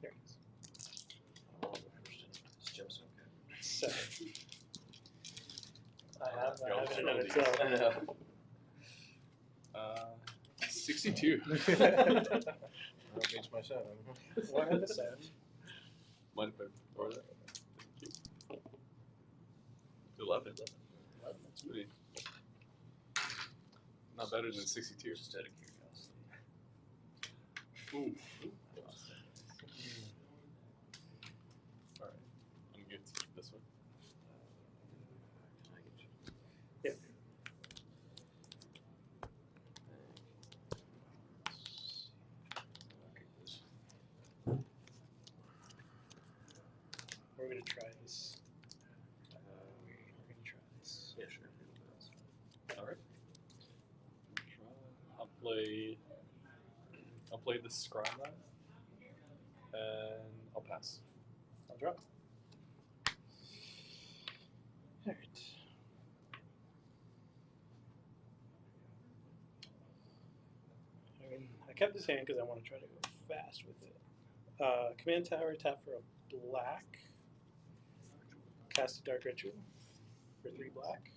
There it is. This jump's okay. 7. I have it in roll itself. I know. 62. That beats my 7. Why have a 7? Mind if I borrow that? 11. That's pretty. Not better than 62. Just out of curiosity. Ooh. I lost it. Alright. I'm good to keep this one. I get you. Yeah. We're going to try this. We're going to try this. Yeah, sure. Alright. I'll play the scry line. And I'll pass. I'll draw. Alright. I kept this hand because I want to try to go fast with it. Command Tower, tap for a black. Cast a Dark Ritual for 3 black.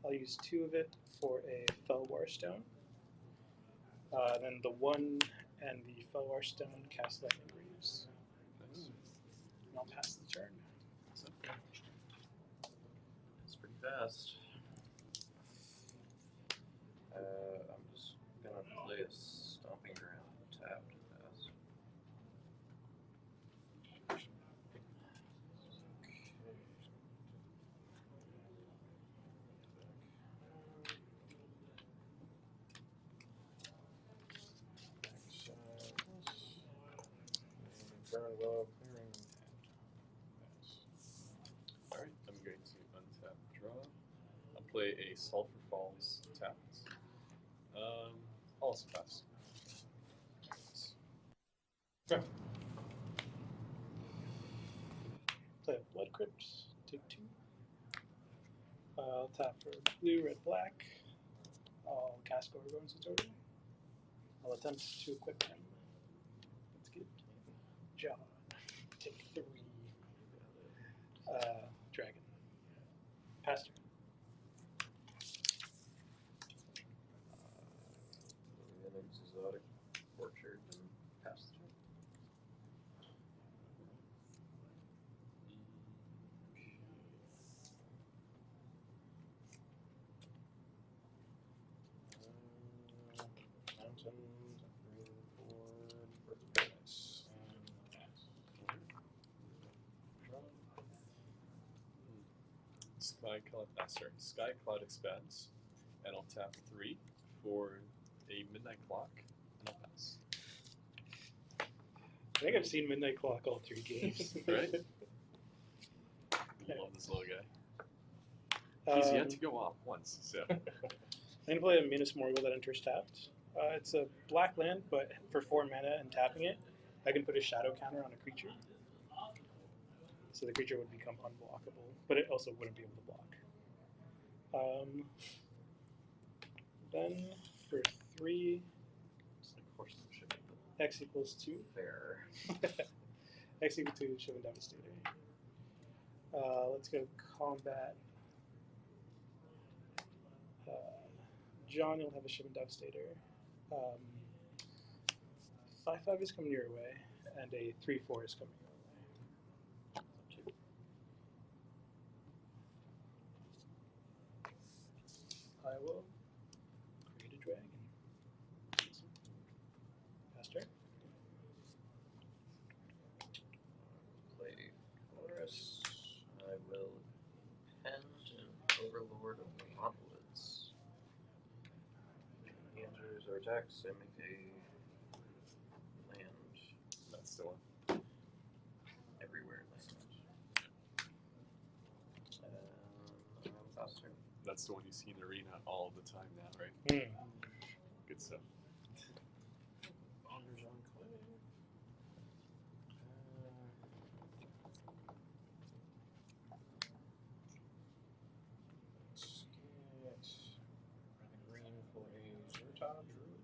I'll use 2 of it for a Felwar Stone. Then the 1 and the Felwar Stone cast Lightning Greaves. Nice. And I'll pass the turn. It's pretty fast. I'm just gonna play a Stomping Ground tapped pass. Burn Willow, clearing. Alright, I'm going to untap draw. I'll play a Sulphur Falls tapped. I'll also pass. Okay. Play a Blood Crypt, take 2. I'll tap for blue, red, black. I'll cast Going Sicko-Mole. I'll attempt to equip him. Let's get Jon. Take 3. Dragon. Pass turn. An exotic orchard and pass the turn. Mountains, green forward, Birth of Paradise, and pass. Sky Cloud expands, and I'll tap 3 for a Midnight Clock, and I'll pass. I think I've seen Midnight Clock all 3 games. Right? Love this little guy. He's yet to go off once, so. I'm going to play a Minas Morgul that enters tapped. It's a black land, but for 4 mana and tapping it, I can put a shadow counter on a creature. So the creature would become unblockable, but it also wouldn't be able to block. Then for 3, It's like horsemanship. X equals 2. Fair. X equals 2, Shivan Devastator. Let's go combat. Jon, you'll have a Shivan Devastator. 5/5 is coming your way, and a 3/4 is coming your way. I will create a dragon. Pass turn. Play Chorus. I will Pend and Overlord of the Hotwoods. He enters or attacks and make a land That's the one. everywhere land. Pass turn. That's the one you see in Arena all the time now, right? Good stuff. Ponders on Clay. Let's get red and green for a Zerta Druid.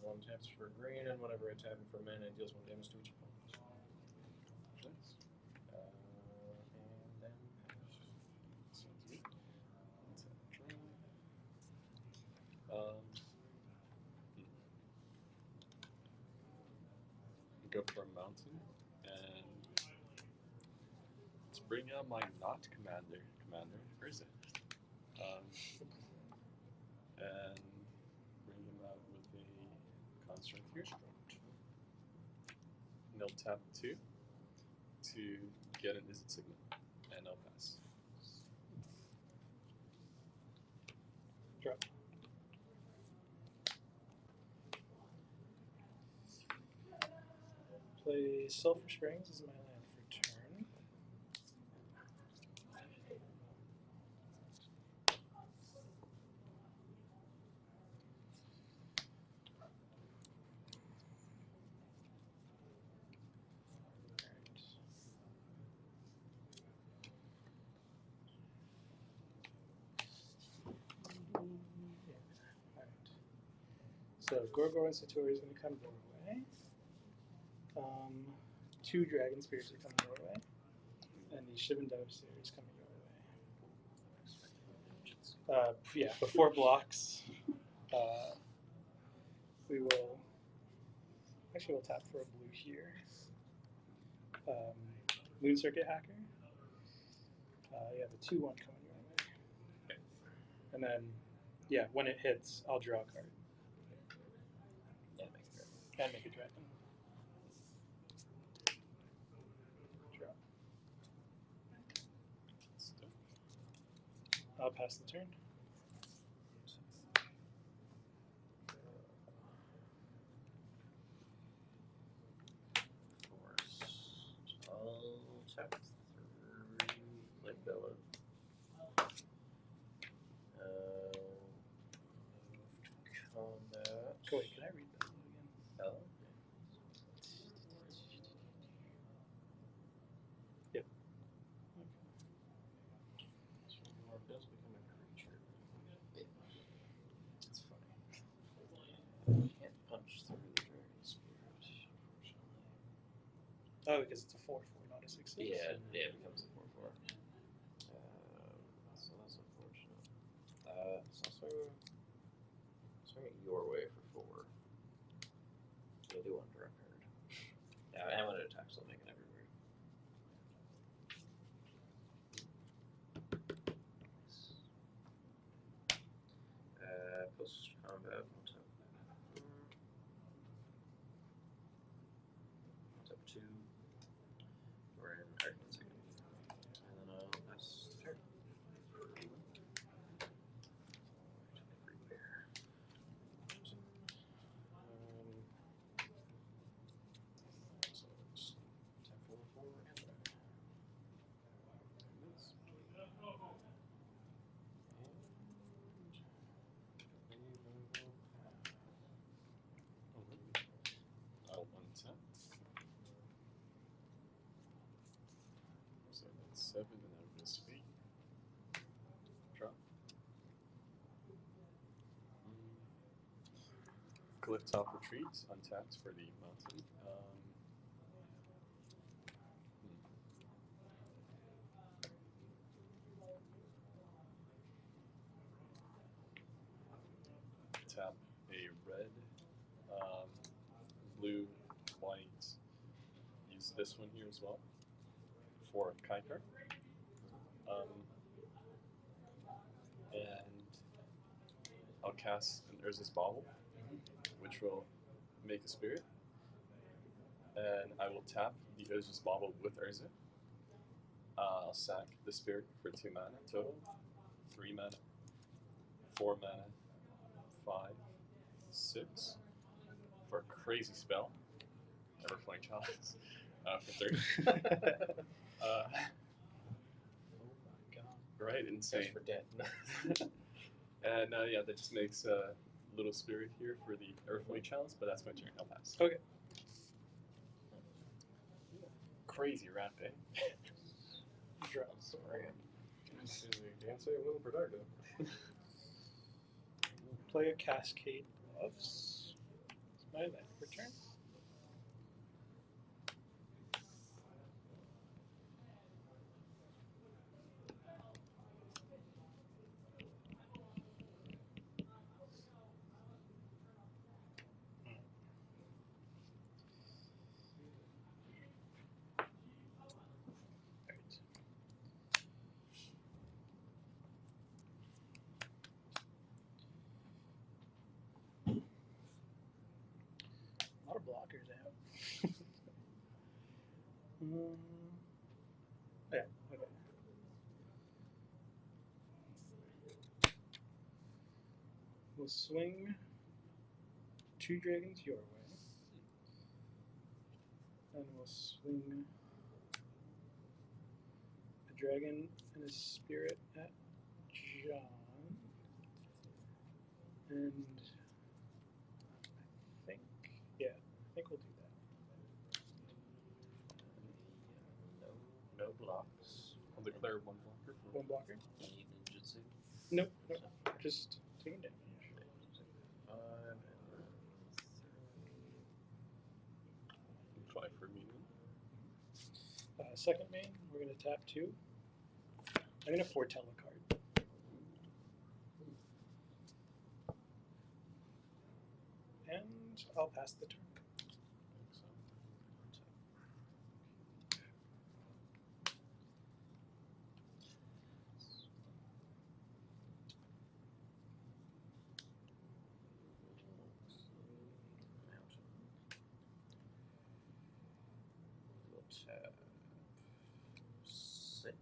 1/1 taps for green, and whenever I tap it for mana, it deals 1 damage to each opponent. Nice. And then Sounds good. Untap, draw. Go for a mountain, and let's bring out my not commander. Where is it? And bring him out with a construct here. And he'll tap 2 to get an Izzet Sigma, and I'll pass. Drop. Play Sulphur Springs as my land for turn. Alright. So Gorgor and Satori is going to come your way. 2 Dragon Spirits are coming your way. And the Shivan Devastator is coming your way. Yeah, before blocks, we will... Actually, we'll tap for a blue here. Moon Circuit Hacker. Yeah, the 2/1 coming your way. And then, yeah, when it hits, I'll draw a card. And make a dragon. Draw. I'll pass the turn. Force. I'll tap 3 like Bella. Combat. Oh, wait, can I read that again? Bella? Yep. so Mark does become a creature. It's funny. You can't punch through the Dragon Spirit, unfortunately. Oh, because it's a 4/4, not a 6/6. Yeah, it becomes a 4/4. So that's unfortunate. So swing it your way for 4. So I do want to draw a card. Yeah, and when it attacks, I'll make it everywhere. Post combat, I'll tap 2. We're in Arcane Sigma. And then I'll pass the turn. Prepare. So it's tap for 4 and dragon. I'll untap. So that's 7, and I'm going to speak. Drop. Clifftop Retreat, untapped for the mountain. Tap a red, blue, white. Use this one here as well for Kykar. And I'll cast an Urza's Bauble, which will make a spirit. And I will tap the Urza's Bauble with Urza. I'll sack the spirit for 2 mana total, 3 mana, 4 mana, 5, 6 for a crazy spell. Never playing Chalice for 30. Oh my god. Right, insane. Thanks for dead. And yeah, that just makes a little spirit here for the Earthly Chalice, but that's my turn. I'll pass. Okay. Crazy rap, eh? Draw. Sorry. You can't say a little productive. Play a Cascade Gloves. It's My life return. A lot of blockers out. Yeah, okay. We'll swing 2 dragons your way. And we'll swing a dragon and a spirit at Jon. And I think we'll do that. No blocks. I'll declare 1 blocker. For 1 blocker? Any ninjutsu? Nope, just taking damage. 5 and then 5 for me. Second main, we're going to tap 2. I'm going to foretell a card. And I'll pass the turn. We'll tap 6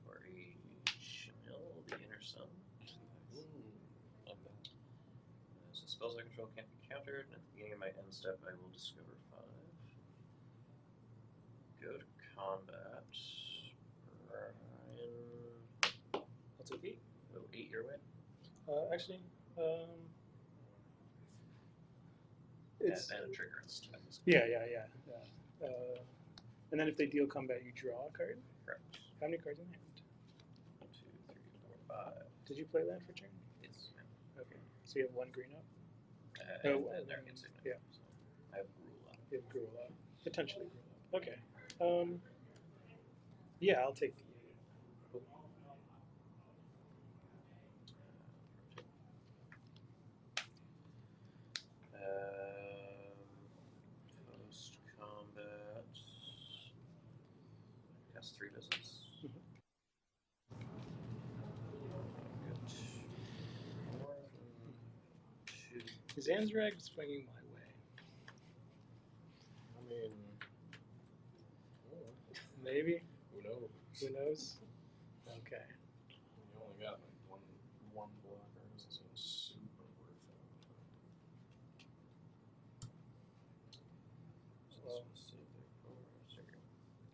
for each mill, the inner sun. So spells I control can't be countered, and at the beginning of my end step I will discover 5. Go to combat. Brahian. I'll take 8. Oh, 8 your way? Actually, it's And a trigger. yeah. And then if they deal combat, you draw a card. Correct. How many cards in hand? 1, 2, 3, 4, 5. Did you play land for turn? Yes, ma'am. Okay, so you have 1 green up. And there gets yeah. So I have rule up. You have Gruel up. Potentially Gruel up. Okay. Yeah, I'll take the 8. Post combat. Cast 3 visits. Zanzrag swinging my way. I mean, Maybe. who knows? Who knows? Okay. You only got like one blocker. This isn't super worth it. Well,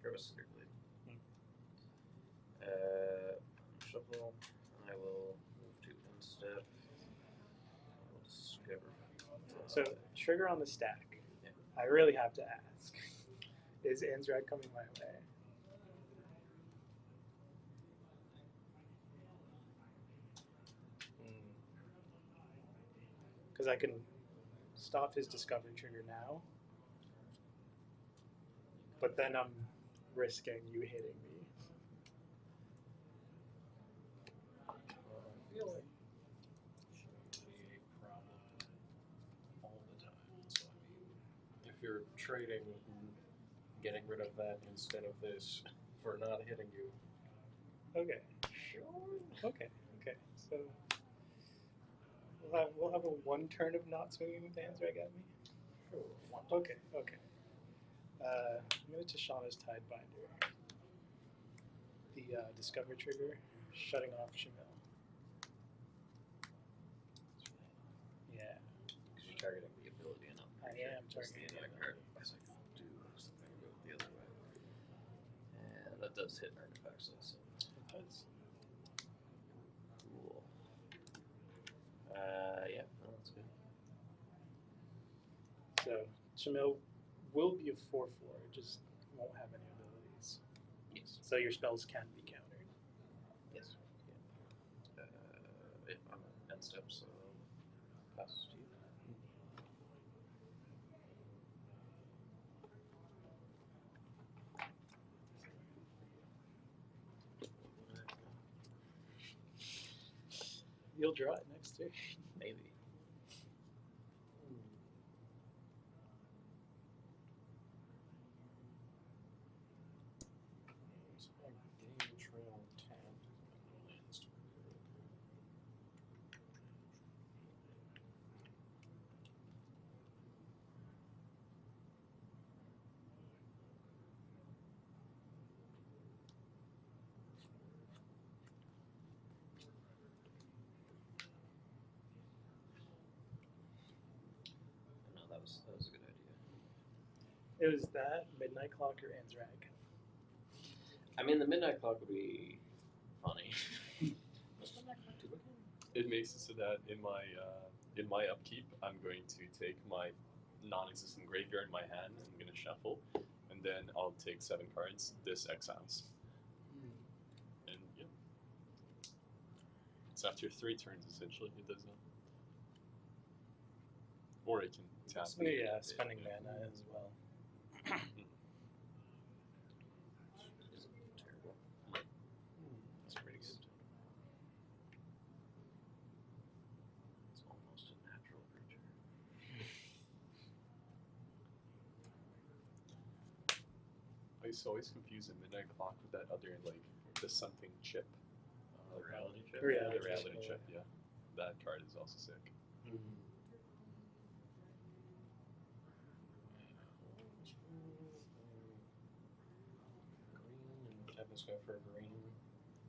Grab a cinder blade. Shuffle. And I will move to end step. I will discover. So trigger on the stack. Yeah. I really have to ask: is Anzrag coming my way? Because I can stop his discovery trigger now, but then I'm risking you hitting me. I feel like it shouldn't be a problem all the time. So I mean, if you're trading getting rid of that instead of this for not hitting you, Okay. sure. Okay. So we'll have a 1 turn of not swinging with Anzrag at me. Sure. Okay. I'm going to Tashana's Tidebinder. The Discover trigger, shutting off Shamil. Yeah. Because you're targeting the ability and not the I creature. am That's targeting the the attack card. I was like, do something go the other way. And that does hit artifacts, so It does. cool. Yeah, no, that's good. So Shamil will be a 4/4, it just won't have any abilities. Yes. So your spells can be countered. Yes. Yeah. I'm at end step, so pass to you. You'll draw it next turn. Maybe. It's a game trail tap. Lands to occur. No, that was a good idea. It was that, Midnight Clock, or Anzrag. I mean, the midnight clock would be funny. What's midnight clock do again? It makes it so that in my upkeep, I'm going to take my non-existent graveyard in my hand. I'm going to shuffle, and then I'll take 7 cards. This exiles, and yeah, it's after 3 turns essentially. It does that, or it can tap. Yeah, spending mana as well. Isn't terrible. That's pretty good. It's almost a natural creature. I used to always confuse the midnight clock with that other the something chip. The reality chip. Yeah, The reality chip. Yeah, that card is also sick. Green and tap this guy for a green.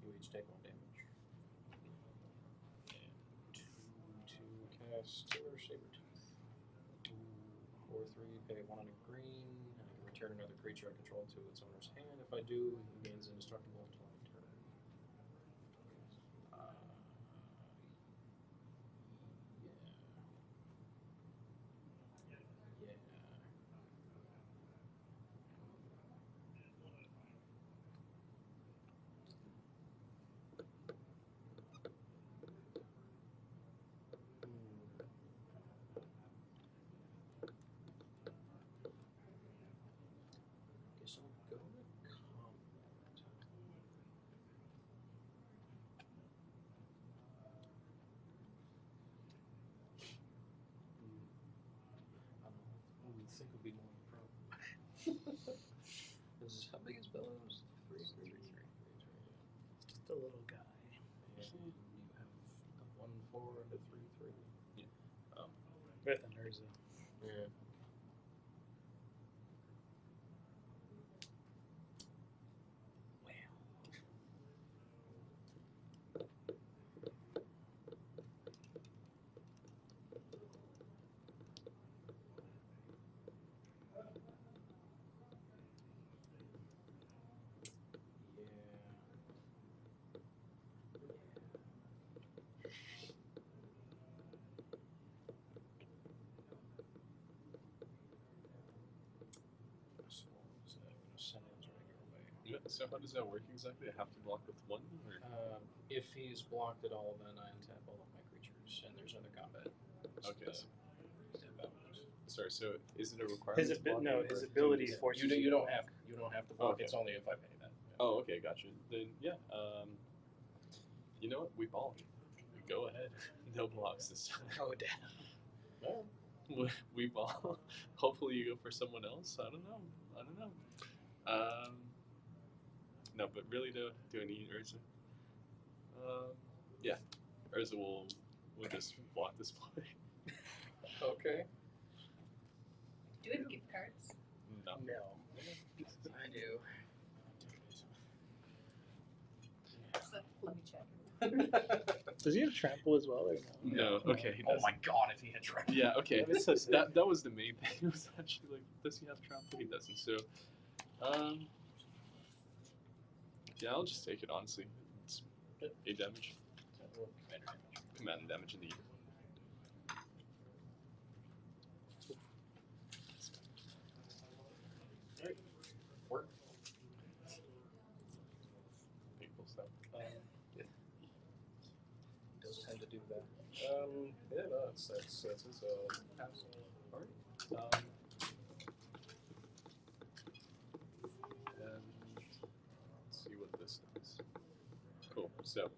You each take 1 damage. And 2 to cast Sabertooth. 4/3, pay 1 on a green, and I can return another creature I control to its owner's hand. If I do, it gains indestructible until end turn. Yeah. Guess I'll go to combat. I don't know. I think would be more of a problem. How big is Bellows? 3. Just a little guy. And you have a 1/4 and a 3/3. With an Urza. Yeah. Yeah. So how does that work exactly? I have to block with 1, or If he's blocked at all, then I untap all of my creatures, and there's other combat. okay. Step out. Sorry. So is it a requirement? His to block it, his or- ability Yeah, forces you don't have to block. Okay. It's only if I pay that. Yeah. Oh, okay, gotcha. Then yeah. You know what? We ball. Go ahead. No blocks this time. Oh, damn. Well, We ball. Hopefully you go for someone else. I don't know. No, but really though, do I need Urza? Yeah. Urza will just block this play. okay. Do we have gift cards? No. No. I do. So, let me check. Does he have trample as well, or no? No. Okay. He Oh doesn't. my god, if he had tried. Yeah. Okay. That was so sick. That was the main thing. It was actually like, does he have trample? He doesn't. So, yeah, I'll just take it. Honestly, it's 8 damage. Commander damage. Command damage indeed. Work. Painful stuff. Does tend to do that. Yeah, no, that's his pass. Alright. And let's see what this does. Cool. So,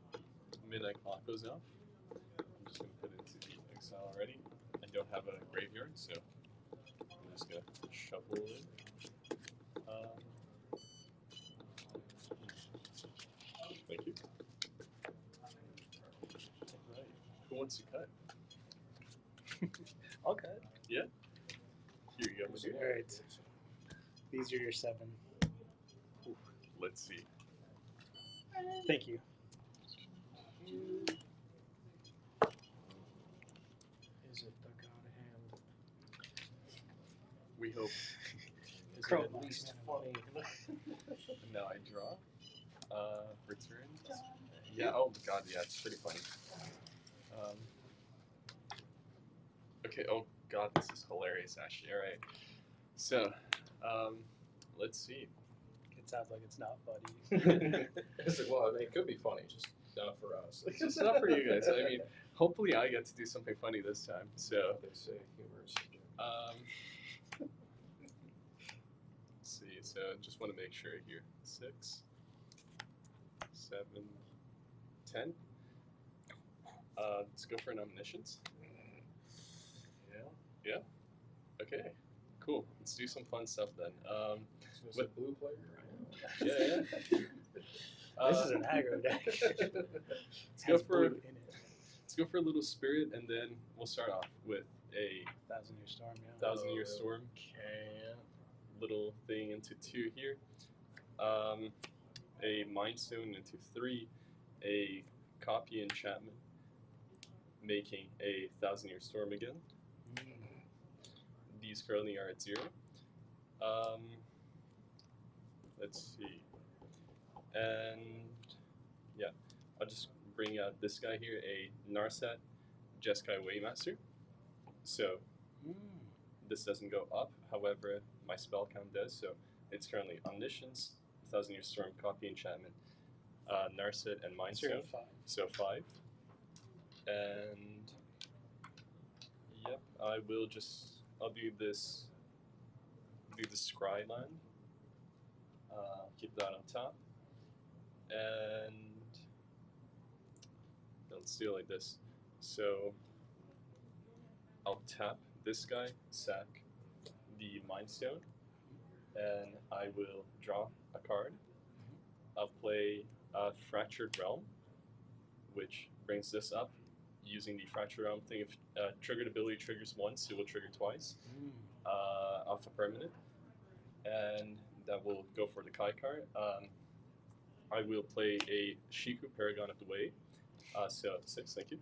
midnight clock goes off. exile already. I don't have a graveyard, so I'm just gonna shuffle it. Thank you. Alright. Who wants to cut? I'll cut. Yeah? Here you go, my dude. All right. These are your 7. Let's see. Thank you. Is it the god hand? We hope. Is Crow it at box, least man. funny? Now I draw. Return. Yeah, oh god, yeah, it's pretty funny. Okay, oh god, this is hilarious actually. Alright. So, let's see. It sounds like it's not funny. It's like, well, it could be funny, just not for us. It's just not for you guys. I mean, hopefully I get to do something funny this time. So, They say humor is subjective. let's see. So, just want to make sure here. 6, 7, 10. Let's go for an omniscience. Yeah. Okay, cool. Let's do some fun stuff then. So it's a blue player, right? Yeah. This is an aggro deck. Let's go Has for blue in it. let's go for a little spirit, and then we'll start off with a 1,000-Year Storm, yeah. 1,000-Year Storm. Can. Little thing into 2 here. A Mind Stone into 3. A copy enchantment, making a 1,000-Year Storm again. These currently are at 0. Let's see. And yeah, I'll just bring out this guy here, a Narset Jeskai Waymaster. So this doesn't go up, however, my spell count does, so it's currently Omniscience, 1,000-Year Storm, Copy Enchantment, Narset, and Mind Stone. 5. So 5. And yep, I'll do this Scry land. Keep that on top. And let's do it like this. So I'll tap this guy, sack the Mind Stone, and I will draw a card. I'll play Fractured Realm, which brings this up. Using the Fractured Realm thing, if triggered ability triggers once, it will trigger twice off a permanent. And that will go for the Kykar. I will play a Shiku Paragon of the Way. So 6, thank you.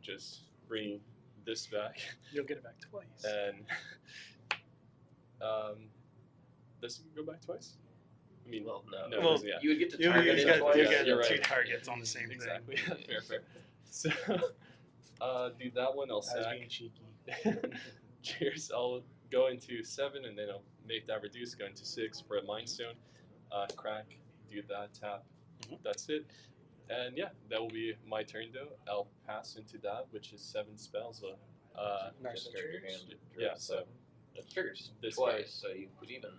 Just bring this back. You'll get it back twice. And does it go back twice? I mean, Well, no. no, it Well, doesn't, yeah. You would get to You target it twice. get You're 2 right. targets on the same Exactly. thing. fair. So, do that one. I'll I was sack. being cheeky. Cheers. I'll go into 7, and then I'll make that reduce. Go into 6 for a Mind Stone. Crack. Do that. Tap. That's it. And yeah, that will be my turn though. I'll pass into that, which is 7 spells. Nice. Discard your hand. Yeah. So It triggers This twice, so you could even.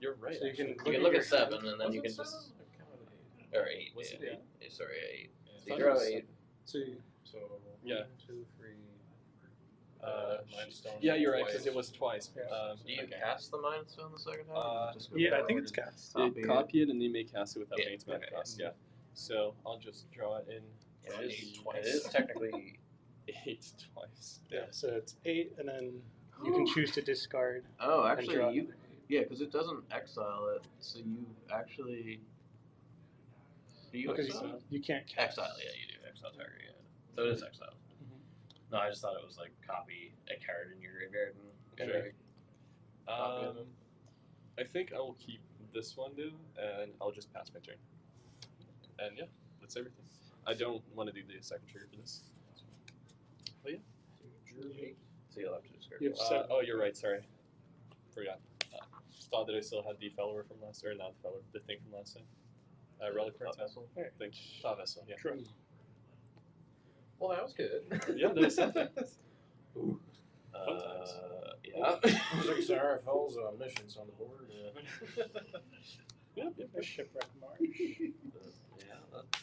you're right. So you can actually. You can look at 7, and then you can Was it just. 7? Or 8. Was it yeah. 8? Sorry, 8. I So thought you it draw was 8. So So Yeah. 1, 2, 3. Mind Stone Yeah, you're right, twice. because it was twice. Yeah. Do you okay. cast the Mind Stone the second time? Uh, Just go yeah, I forward think it's and- cast. Copy it, and you may cast it without Yeah, any mana okay. cost. Yeah. So I'll just draw it in Yeah, it is, twice. it is technically. 8 twice. Yeah, so it's 8, and then you can choose to discard Oh, and actually, draw you. another 8. Yeah, because it doesn't exile it, so you actually. Do you Because exile? you can't cast. Exile, yeah, you do. Exile target, yeah. So it is exile. No, I just thought it was like copy a card in your graveyard and Sure. Copy of it. I think I will keep this one though, and I'll just pass my turn. And yeah, that's everything. I don't want to do the second trigger for this. So you'll have to discard. You have 7. Oh, you're right. Sorry, forgot. Thought that I still had the follower from last, or not the follower, the thing from last time. Relic Thought Princess. Vessel? Think Thought Vessel. Yeah. True. Well, that was good. Yeah, that was something. Yeah. Six RFLs omniscience on the board. Yeah. A Shipwreck March. Yeah, that's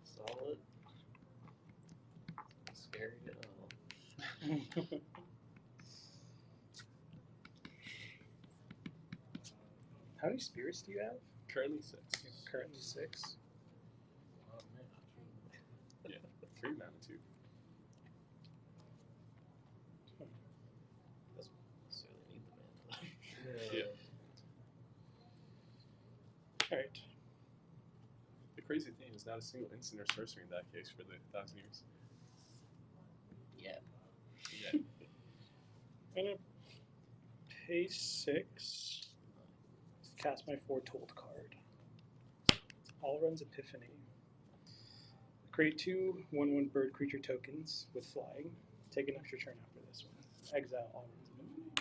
solid. Scary enough. How many spirits do you have? Currently 6. Currently 6. Oh, man. Yeah, 3 mana too. Doesn't necessarily need the mana. Yeah. Alright. The crazy thing is not a single instant or sorcery in that case for the 1,000 years. Yeah. Yeah. I'm gonna pay 6 to cast my Foretold card. All runs Epiphany. Create 2 1/1 bird creature tokens with flying. Take an extra turn after this one. Exile all runs Epiphany.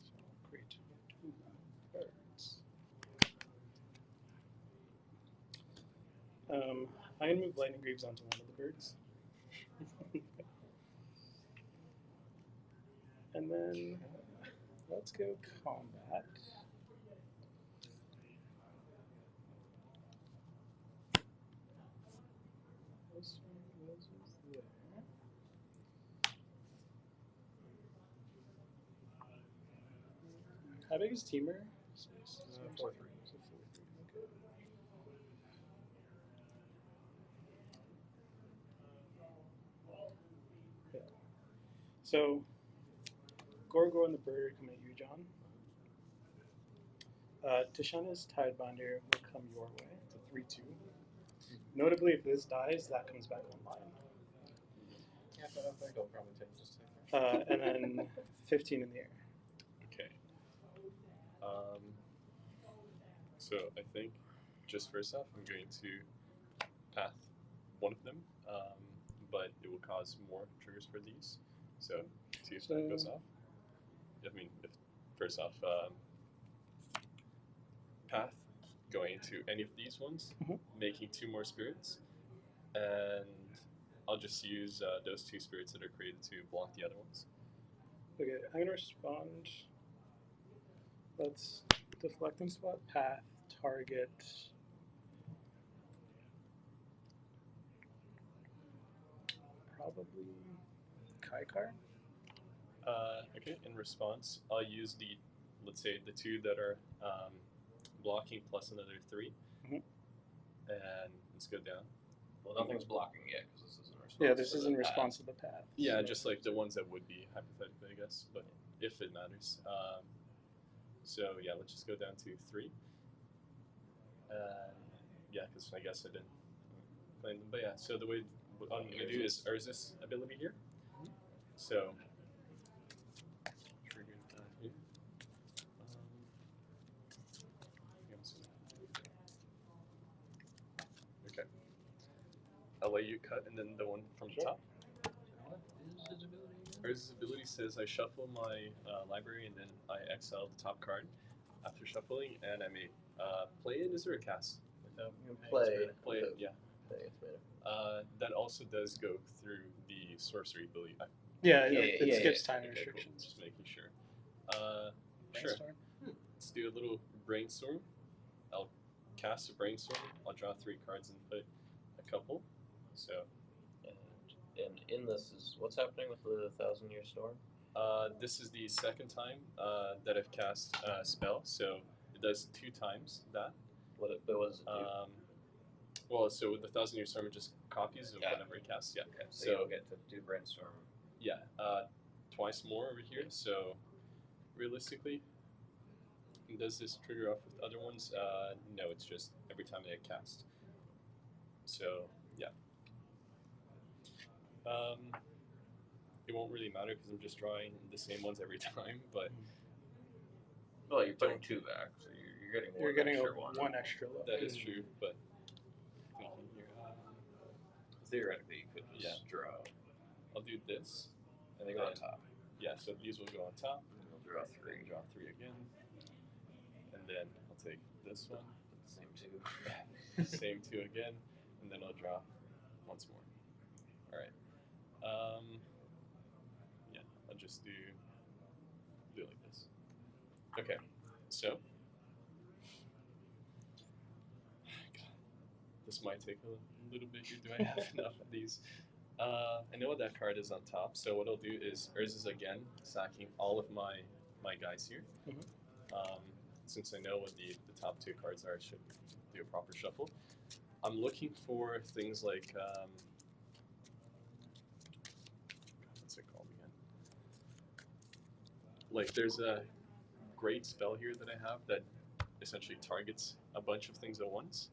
So I'll create 2 birds. I'm gonna move Lightning Greaves onto one of the birds. And then let's go combat. This one was there. How big is Teamer? 4/3. So 4/3. Okay. Yeah. So, Gorgor and the bird come at you, John. Tishana's Tidebinder will come your way. It's a 3/2. Notably, if this dies, that comes back online. Yeah, but I think I'll probably take this take. And then 15 in the air. Okay. So I think just first off, I'm going to path one of them, but it will cause more triggers for these. So see if that goes off. I mean, if first off, path going to any of these ones, making 2 more spirits, and I'll just use those 2 spirits that are created to block the other ones. Okay, I'm gonna respond. Let's deflecting spot, path, target. Probably Kykar. Okay, in response, I'll use the, let's say, the 2 that are blocking plus another 3. Mhm. And let's go down. Well, nothing's blocking yet because this isn't response. Yeah, this to is the in path. response to the path. Yeah, so. just like the ones that would be, hypothetically, I guess, but if it matters. So yeah, let's just go down to 3. And yeah, because I guess I didn't claim them. But yeah, so the way what I'm going to do is Urza's ability here. So, trigger that here. Okay. I'll let you cut, and then the one from the top. What is his ability again? Urza's ability says I shuffle my library, and then I exile the top card after shuffling, and I may play it. Is there a cast? You play. Play it, yeah. Play its mana. That also does go through the sorcery ability. Yeah, Yeah, it yeah, skips yeah. time Okay, cool. restrictions. Just making sure. Sure. Brainstorm. Let's do a little brainstorm. I'll cast a brainstorm. I'll draw 3 cards and put a couple. So, And in this is what's happening with the 1,000-Year Storm. this is the second time that I've cast a spell, so it does 2 times that. What does it do? Well, so with the 1,000-Year Storm, it just copies of whatever it casts. Yeah. Okay, so So you'll get to do brainstorm. yeah, twice more over here. So realistically, does this trigger off with other ones? No, it's just every time they cast. So yeah. It won't really matter because I'm just drawing the same ones every time. But Well, you're putting 2 back, so you're getting one You're getting extra a one. one extra look. that is true. But thinking here, Theoretically, you could just Yeah. draw, I'll do this. and they go on top. Yeah, so these will go on top. And you'll draw 3. Draw 3 again, and then I'll take this one. Same 2. Same 2 again, and then I'll draw once more. All right. Yeah, I'll just do it like this. Okay, so God, this might take a little bit here. Do I have enough of these? I know what that card is on top, so what I'll do is Urza's again, sacking all of my guys here. Mhm. Since I know what the top 2 cards are, I should do a proper shuffle. I'm looking for things like, what's it called again? Like, there's a great spell here that I have that essentially targets a bunch of things at once.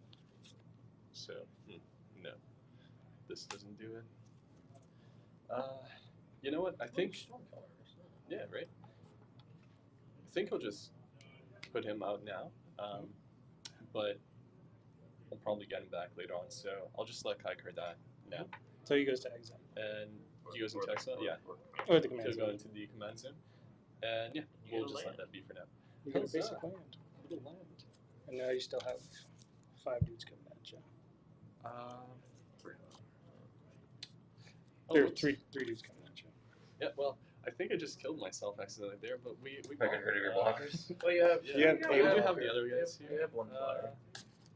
So, no, this doesn't do it. You know what? I think, yeah, right. I think I'll just put him out now, but I'll probably get him back later on. So I'll just let Kykar die now, So he goes to exile. and he goes into exile. Yeah, Or the command he'll go zone. into the command zone, and yeah, You we'll get a just let land. that be for now. You get a How's basic that? land. Little land. And now you still have 5 dudes coming at you. Oh, There are whoops. three dudes coming at you. Yeah, well, I think I just killed myself accidentally there, but we If I get bothered. rid of your blockers. Well, you have. Yeah, You have we Taylor. do have the other guys You here. have one flyer.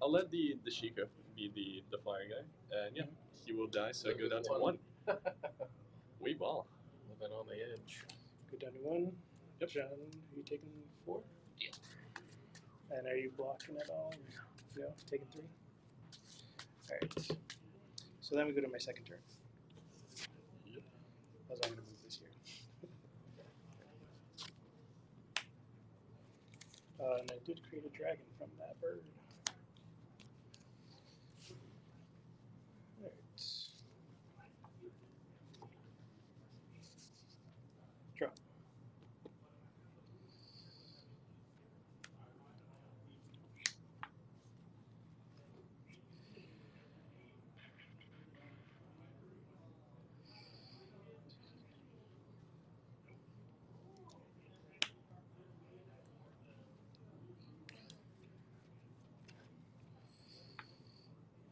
I'll let the Sheikah be the flyer guy, and yeah, he will die. So I go down to 1. We ball. Living on the edge. Go down to 1. Yep. John, are you taking 4? Yeah. And are you blocking at all? No, taking 3. Alright. So then we go to my second turn. Yep. As I'm going to move this here. And I did create a dragon from that bird. Alright. Draw.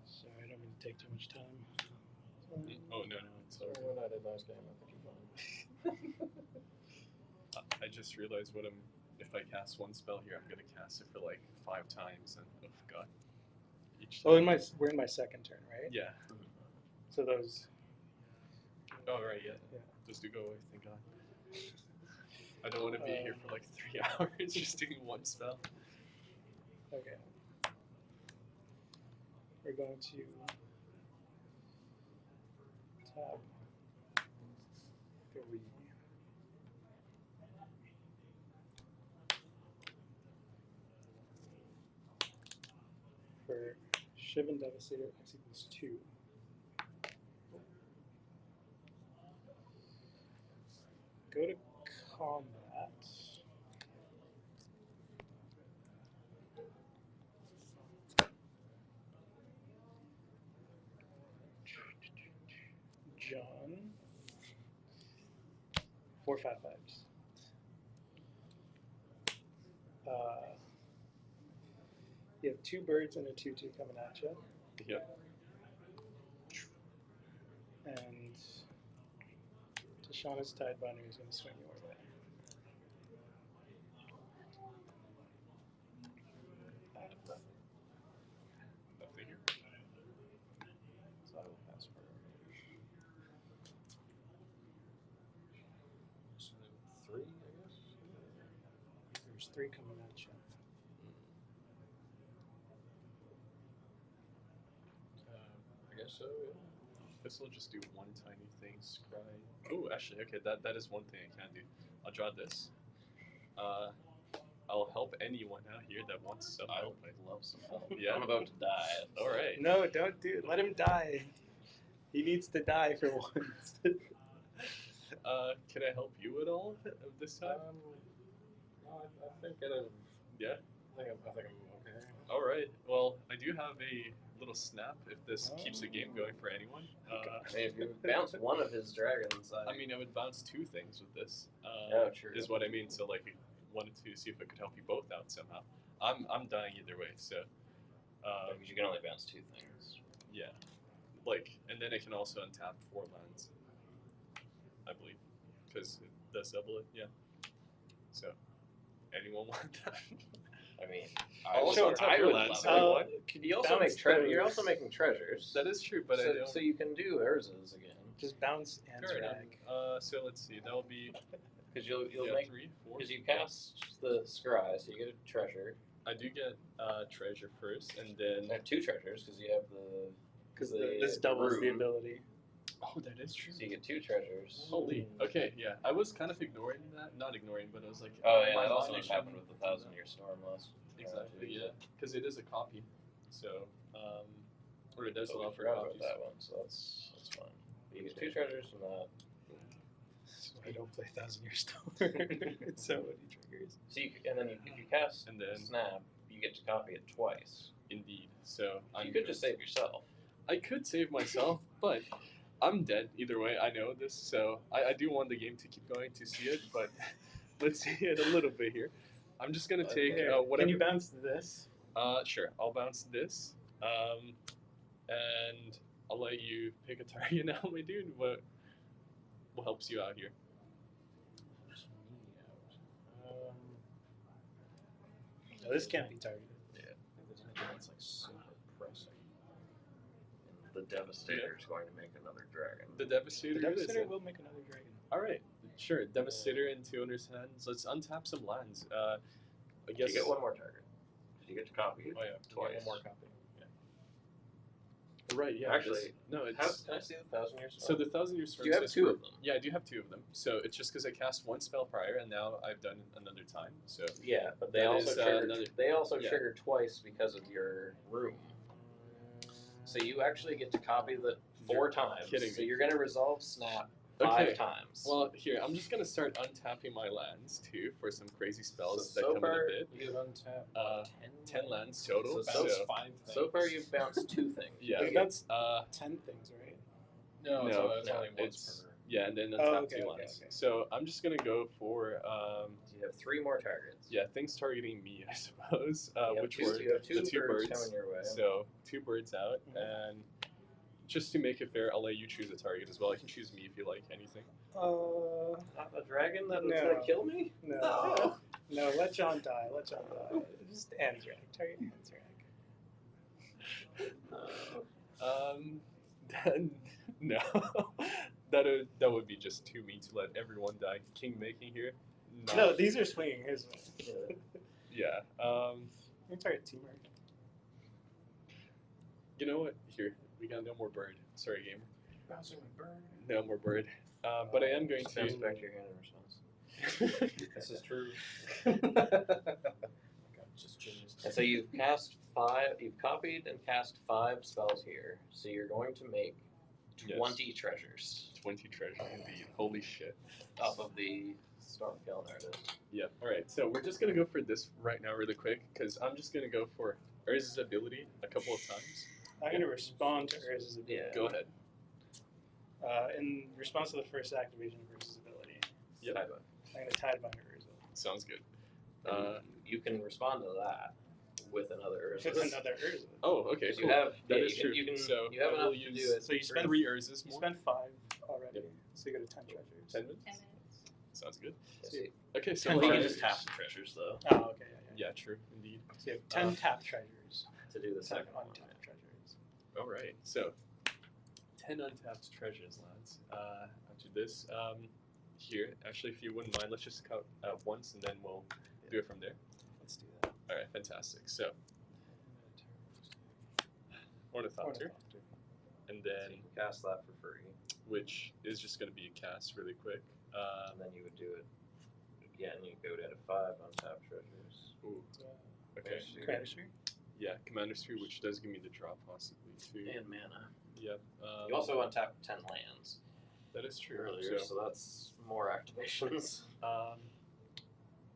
Sorry, I don't mean to take too much time. Oh no, it's So over. when I did last game, I think you won. I just realized what I'm. If I cast one spell here, I'm gonna cast it for like 5 times, and oh god. Each time. Oh, we're in my second turn, right? Yeah. So those. Oh right, yeah. Yeah. Those do go away. Thank God. I don't want to be here for like 3 hours just doing one spell. Okay. We're going to tab 3. For Shivan Devastator, X equals 2. Go to combat. John. 4 5 5s. You have 2 birds and a 2/2 coming at you. Yep. And Tashana's Tidebinder is going to swing your way. Nothing here. So I will pass for So 3, I guess. There's 3 coming at you. I guess so. Yeah. This will just do one tiny thing. Scry. Oh, actually, okay. That is one thing I can do. I'll draw this. I'll help anyone out here that wants some I help. would love some help. Yeah. I'm about to die. All right. No, don't do it. Let him die. He needs to die for once. Can I help you at all this time? No, I think it'll. Yeah. I think I'm okay. All right. Well, I do have a little snap if this keeps the game going for anyone. I mean, if you bounce one of his dragons, I mean, I would bounce 2 things with this. Oh, true. Is what I mean. So, like, I wanted to see if I could help you both out somehow. I'm dying either way. So, because you can only bounce 2 things. yeah. Like, and then I can also untap 4 lands. I believe, because it does double it. Yeah. So, anyone want that? I mean, Also, also, I your would lands, love anyone? it. You also Bounce make treasure. those. You're also making treasures. That is true, but so, I don't. so you can do Urza's again. Just bounce and Alright, drag. so let's see. That'll be Because you'll yeah, make 3, 4. because you cast the scry, so you get a treasure. I do get treasure first, and then You have 2 treasures because you have the Because the this doubles the room. ability. oh, that is true. So you get 2 treasures. Holy. Okay, yeah. I was kind of ignoring that. Not ignoring, but I was like, Oh yeah, my that also mind happened shouldn't- with the 1,000-Year Storm last. Exactly. Yeah, because it is a copy. So, or it does So we allow for forgot about copies. that one, so that's fine. You get 2 treasures from that. So I don't play 1,000-Year Storm. It's so many triggers. So and then if you cast And then- snap, you get to copy it twice. Indeed. So You could just save yourself. I could save myself, but I'm dead either way. I know this, so I do want the game to keep going to see it. But let's see it a little bit here. I'm just gonna take Here, whatever. Can you bounce this? Sure. I'll bounce this. And I'll let you pick a target now, my dude. What helps you out here? No, this can't be targeted. That's like super pressing. And the Devastator is going to make another dragon. The Devastator. The it is Devastator then. will make another dragon. All right. Sure. Devastator into owner's hands. Let's untap some lands. I guess. You get 1 more target. You get to copy it Oh yeah. twice. One more copy. Right. Yeah. Actually, no. It's. Can I see the 1,000-Year So Storm? the 1,000-Year Storm. Do you have says 2 for- of them? Yeah, I do have 2 of them. So it's just because I cast 1 spell prior, and now I've done it another time. So Yeah, but they That also is, trigger. another- They also yeah. trigger twice because of your room. So you actually get to copy the 4 times. kidding So me. you're gonna resolve snap Okay. 5 times. well, here I'm just gonna start untapping my lands too for some crazy spells that so come far, in a bit. You untap Uh, 10 lands total. So bounce So 5 things. so far you've bounced 2 things. yeah. Wait, that's Uh, 10 things, right? No, it's No, only no, only once it's- per. yeah, and then untap Oh, okay, 2 okay, lands. okay. So I'm just gonna go for You have 3 more targets. yeah, things targeting me, I suppose. You have Which 2, were you have 2 the 2 birds birds. coming your way. So 2 birds out, Mhm. and just to make it fair, I'll let you choose a target as well. You can choose me if you like anything. Not a dragon that's No. gonna kill me? No. No. No, let John die. Let John die. Just Anzrak. Target Anzrak. Then no, that would be just too mean to let everyone die. King making here. No, these are swinging, isn't it? Yeah. You target Teamer. You know what? Here we got no more bird. Sorry, gamer. Bouncing my bird. No more bird. But I am going Just bounce to. back to your hand in response. This is true. Just genius. And so you've copied and cast 5 spells here. So you're going to make 20 treasures 20 treasure indeed. Holy shit. off of the Storm Kiln artist. Yep. All right. So we're just gonna go for this right now, really quick, because I'm just gonna go for Urza's ability a couple of times. I'm going to respond to Urza's ability. Yeah. Go ahead. In response to the first activation of Urza's ability, Yep. Sideways. I'm going to Tidebinder Urza. Sounds good. And you can respond to that with another Urza. With another Urza. Oh, okay. 'Cause Cool. You have That yeah, is you can, true. You, can, So you have I will enough to use do it. So you spend 3 Urzas You more. spent 5 already, Yep. so you go to 10 treasures. 10 minutes. 10 minutes. Sounds good. See, Okay. So well, you can treasures. just tap the treasures though Oh, okay, yeah. Yeah. True. Indeed. So you have 10 tap treasures. to do the 10 second one. untapped treasures. All right. So 10 untapped treasures, lads. After this, here, actually, if you wouldn't mind, let's just count once, and then we'll do it from there. Let's do that. All right. Fantastic. So Ornithopter, Ornithopter. and So then you can cast that for free, which is just going to be a cast really quick. and then you would do it again. You go down to 5 untapped treasures. Ooh. Uh, Okay. Commander Sphere. Yeah, Commander Sphere, which does give me the drop possibly too. And mana. Yep. You also untapped 10 lands that is true. earlier, so that's more activations.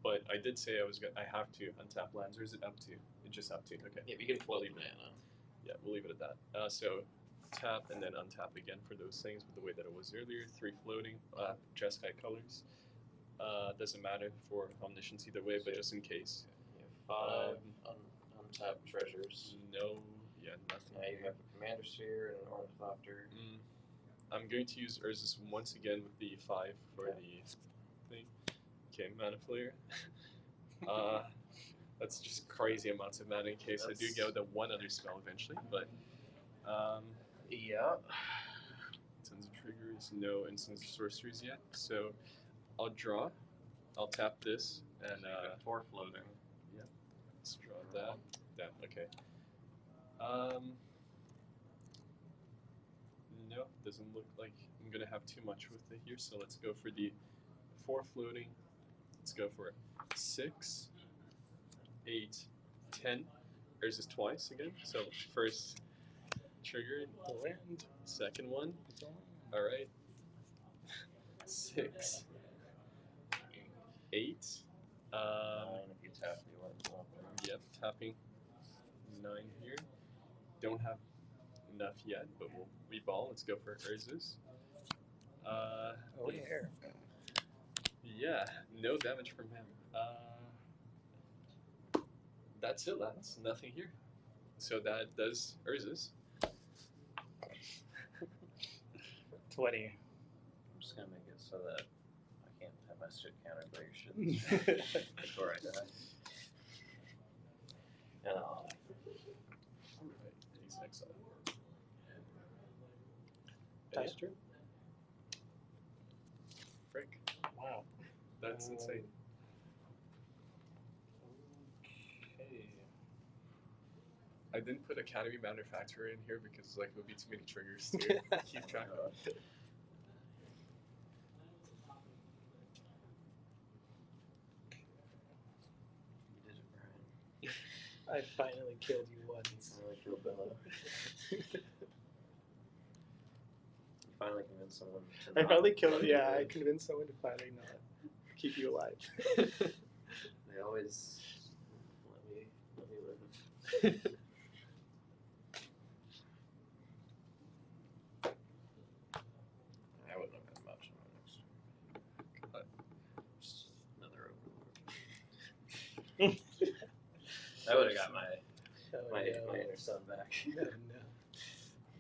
But I did say I have to untap lands, or is it up to? It's just up to. Okay. Yeah, you can float mana. Yeah, we'll leave it at that. So tap and then untap again for those things with the way that it was earlier. 3 floating, Jeskai colors. Doesn't matter for omniscience either way, but just in case. You have 5 untapped treasures. No, yeah, nothing. Now you have a Commander Sphere and an Ornithopter. I'm going to use Urza's once again with the 5 for Okay. the thing. Okay, Mana Flare. That's just crazy amounts of mana in case I do That's- go the one other spell eventually, but Yeah. Sons of triggers, no instant sorceries yet. So I'll draw. I'll tap this and So you got 4 floating. let's draw that. That okay. No, doesn't look like I'm gonna have too much with it here. So let's go for the 4 floating. Let's go for 6, 8, 10. There's this twice again. So first trigger, The land. second one. It's all. All right. 6, 8. 9 if you tap the one. Yep, tapping 9 here. Don't have enough yet, but we'll reball. Let's go for Urzus. Oh yeah. Yeah, no damage from him. That's it, lads. Nothing here. So that does Urzus. 20. I'm just gonna make it so that I can't have my shit countered by your shit before I die. And I'll Alright, he's exiled. That's true. Frick. Wow. That's insane. Okay. I didn't put Academy Manufacturer in here because like it would be too many triggers to keep track of. You did it, Brahian. I finally killed you once. I really feel Bella. You finally convinced someone to I not finally killed. let me Yeah, I live. convinced someone to finally not keep you alive. They always let me live. I wouldn't have had much on my next turn. Just another overlord. I would have got my my inner son back. No, no.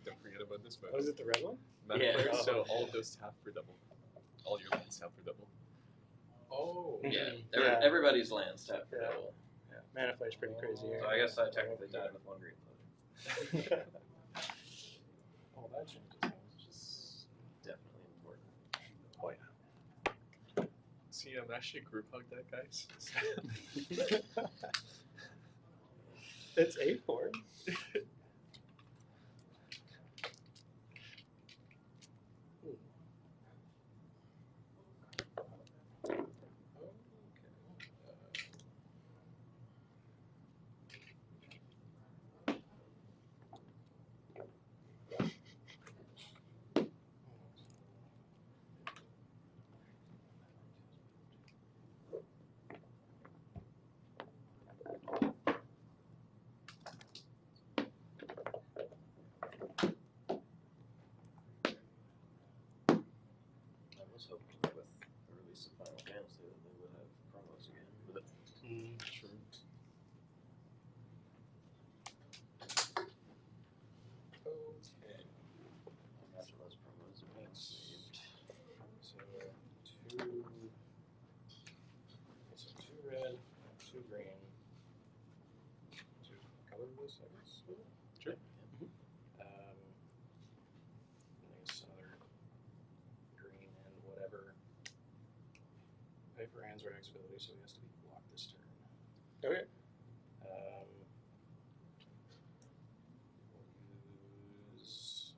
Don't forget about this Oh, mode. is it the red one? Mana Yeah. player, so Oh. all of those tap for double. All your lands tap for double. Oh. Yeah, Yeah. everybody's lands tap for Yeah. double. Mana Flay's pretty crazy here. So I guess I technically died with 1 green floater. Oh, that changes things. Which is definitely important. Oh yeah. See, I'm actually group hug that, guys. It's 8-4. I was hoping with the release of Final Fantasy that they would have promos again, but True. Okay. after those promos have been saved. So 2. So 2 red, 2 green, 2 colorless, I guess. Sure. And I guess another green and whatever. Pay for Anzrak's ability, so he has to be blocked this turn. Okay. We'll use.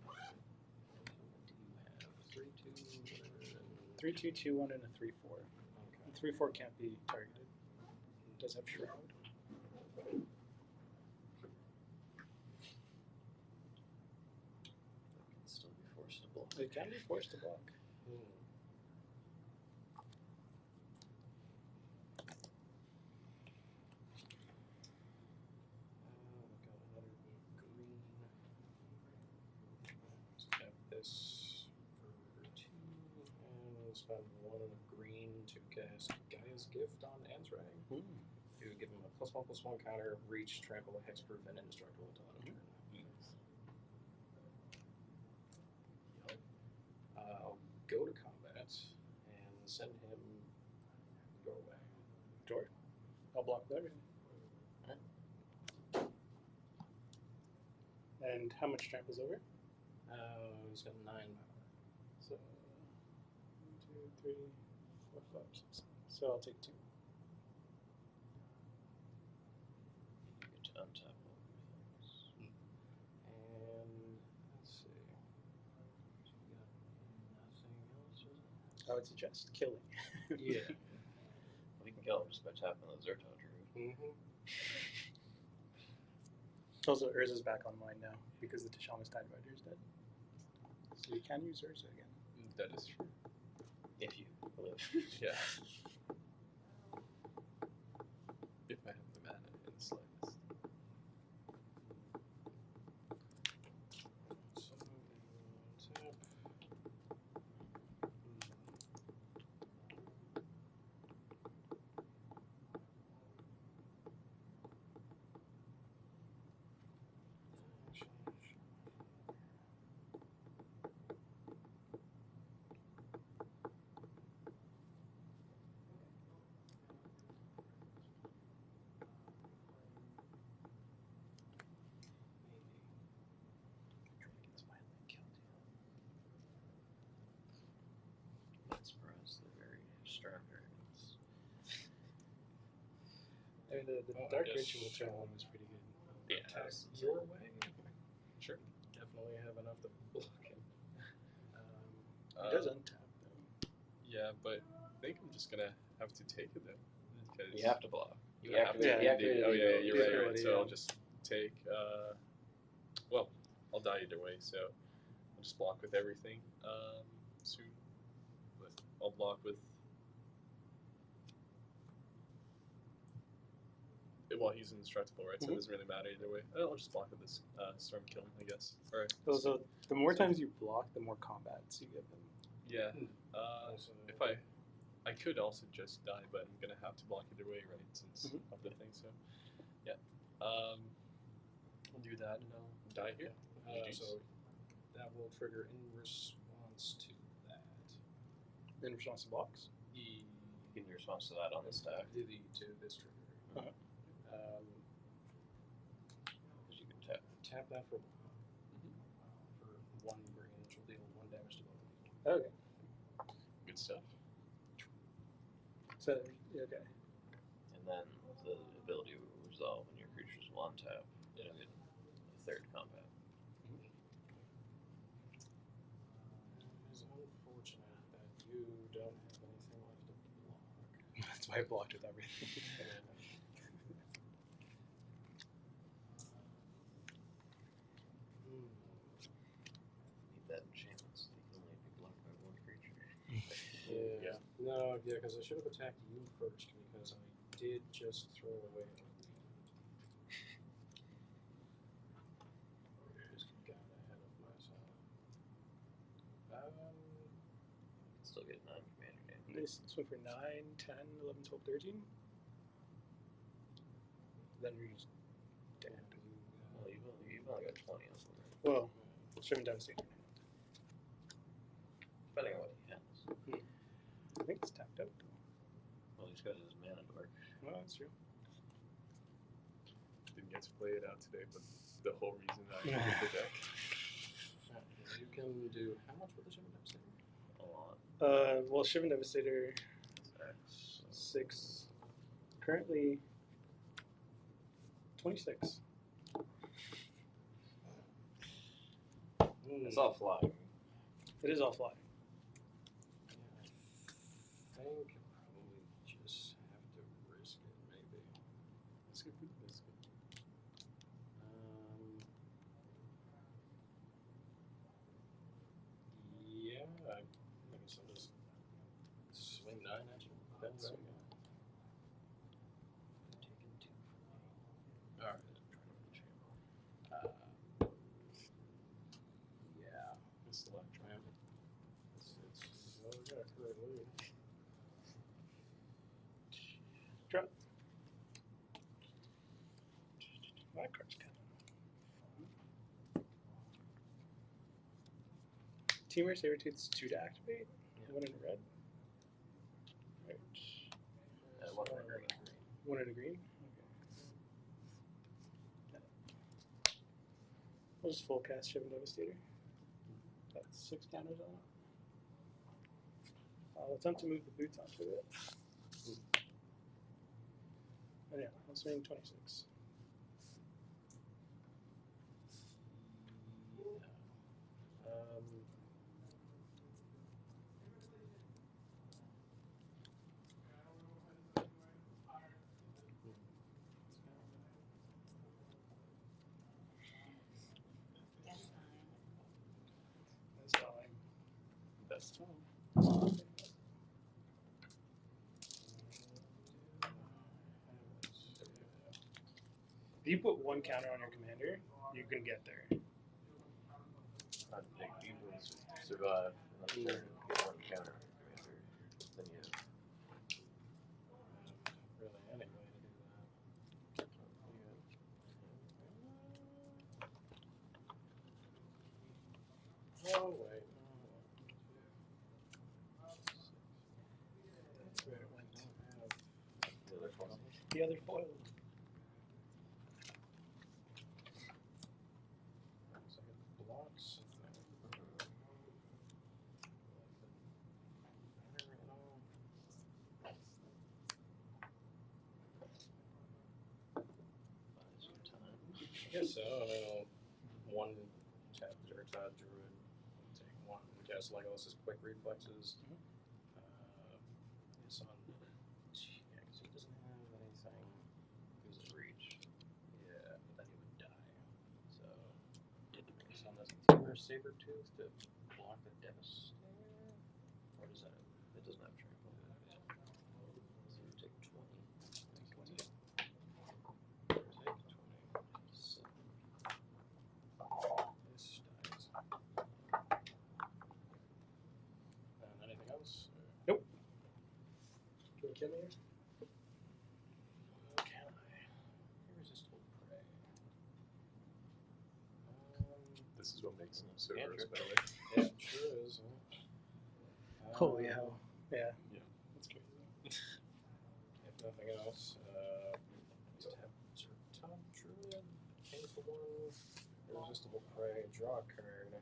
What do you have? 3, 2, whatever. 3, 2, 2, 1, and a 3, 4. Okay. 3, 4 can't be targeted. It does have Shroud. It can still be forced to block. It can be forced to block. I've got another green. Let's tap this for 2, and we'll spend 1 and a green to cast Gaia's Gift on Anzrak. To give him a +1/+1 counter, reach, trample, hexproof, and indestructible until end of turn. I'll go to combat and send him your way. block with everything. And how much tramples over? He's got 9 power. So 1, 2, 3, 4, 5, 6, 7. So I'll take 2. You get to untap all your things. And let's see. So we got nothing else, is I would suggest killing. it? Yeah. We can kill him just by tapping the Zerto Druid. Mm-hmm. Also, Urza's back online now because the Tishamas Tide Rider is dead. So you can use Urza again. That is true. If you live. Yeah. If I have the mana in the slightest. So, tap. Dragons finally killed you. Not surprised, they're very strong dragons. I mean, the Oh, I Dark guess Ritual turn one was pretty good. Yeah. Attack your way. Sure. Definitely have enough to block him. It does untap though. Yeah, but I think I'm just gonna have to take it then. Because You have to block. You I have to. Yeah, indeed. Oh yeah, you're right. You're right. ability, So yeah. I'll just take. Well, I'll die either way. So I'll just block with everything soon. But I'll block with. Well, he's indestructible, right? So it doesn't really matter either way. I'll just block with this storm kill, I guess. All right. Also, the more times you block, the more combats you get them. Yeah. Also, If I could also just die, but I'm gonna have to block either way, right? Since of the thing. So, yeah. I'll do that, and I'll die here. so that will trigger in response to that. In response to blocks. You can respond to that on the stack. To this trigger. Uh-huh. Because you can tap. Tap that for 1 Brahian, which will deal 1 damage to both. Okay. Good stuff. So okay. And then the ability will resolve when your creature's 1 tap. It'll get a 3rd combat. It is unfortunate that you don't have anything left to block. That's why I blocked with everything. Need that enchantment so you can only be blocked by 1 creature. Yeah. No, yeah, because I should have attacked you first because I did just throw away. Just got ahead of myself. Still get 9 commander damage. This went for 9, 10, 11, 12, 13. Then we just dead. Well, you've only got 20 on the right. Well, Striven Devastator. Depending on what he has. I think it's tapped out. Well, he's got his mana dork. Well, that's true. Didn't get to play it out today, but the whole reason I picked the deck. You can do how much with the Shivan Devastator? A lot. Well, Striven Devastator X. 6. Currently 26. It's all flying. It is all fly. I think probably just have to risk it, maybe. Let's go for the biscuit. Yeah, I guess I'll just swing 9 at you. That's Right. Taking 2 from me. Alright. Yeah. It's the left triumph. Well, we got a clear lead. Drop. That card's kind of fun. Teamer Sabertooth's 2 to activate. Yeah. 1 in red. Right. One more green. 1 and a green. Okay. We'll just full cast Shivan Devastator. That's 6 counters on it. I'll attempt to move the boots onto it. And yeah, I'll swing 26. That's fine. Best time. If you put 1 counter on your commander, you can get there. Not big people survive another turn, get 1 counter commander, then you Really, any way to do that. Oh, wait. That's where it went. the other one. The other foil. Blocks. I guess so. One tap Zertod Druid, take 1, cast Legolas's quick reflexes. It's on. Yeah, because he doesn't have anything. Who's his reach? Yeah, but then he would die. So, it's on this Timber Sabertooth to block the Devastator? Or does that? It doesn't have trample. So you take 20. Take 20. So, This dies. Anything else? Nope. Can you kill me here? Can I? Irresistible Prey. This is what makes him so Andrew. gross, by the way. Yeah, it sure is. Holy hell. Yeah. Yeah. That's crazy. If nothing else, just have Zertod Druid, pay for 1, Irresistible Prey, draw a card.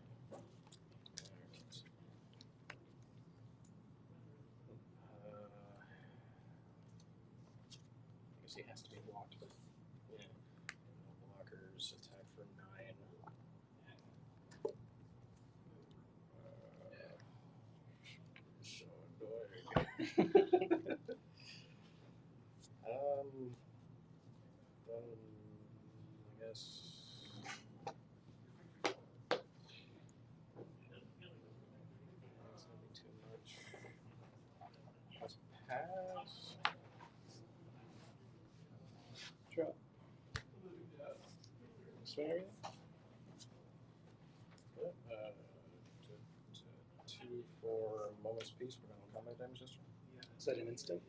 I guess he has to be blocked, but yeah. No blockers, attack for 9. So annoying. Then I guess. That's gonna be too much. Let's pass. Drop. Swing everything? Yep. To 2 for Moment's Peace. We're gonna combat damage this turn. Is that an instant?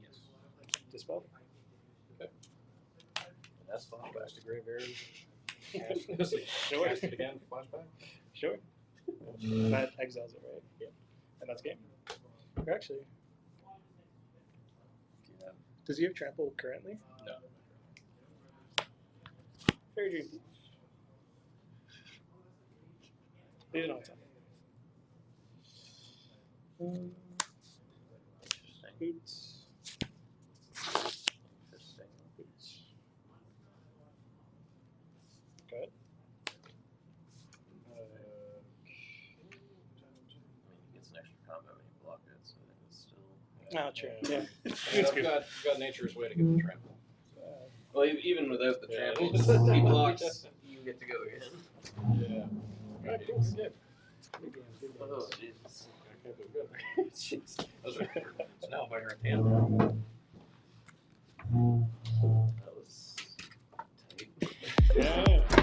Yes. Dispel? that's fine. Goes to graveyard. Cast Sure. cast it again. Flashback. Sure. That exiles it, right? Yep. And that's game. Or actually, Do you have does he have trample currently? No. Fairy Dream Thief. Leave it on top. interesting? Boots. Interesting. Boots. Go ahead. I mean, he gets an extra combo when you block it, so I think it's still. Oh, true. Yeah. Yeah. I've got Nature's Way to get the trample. Well, even without the Yeah. trample, he blocks. You get to go again. Yeah. Alright, cool. Good. Good game, good game. Oh, Jesus. Okay, good. Jeez. Those are so now by her hand. That was tight. Yeah.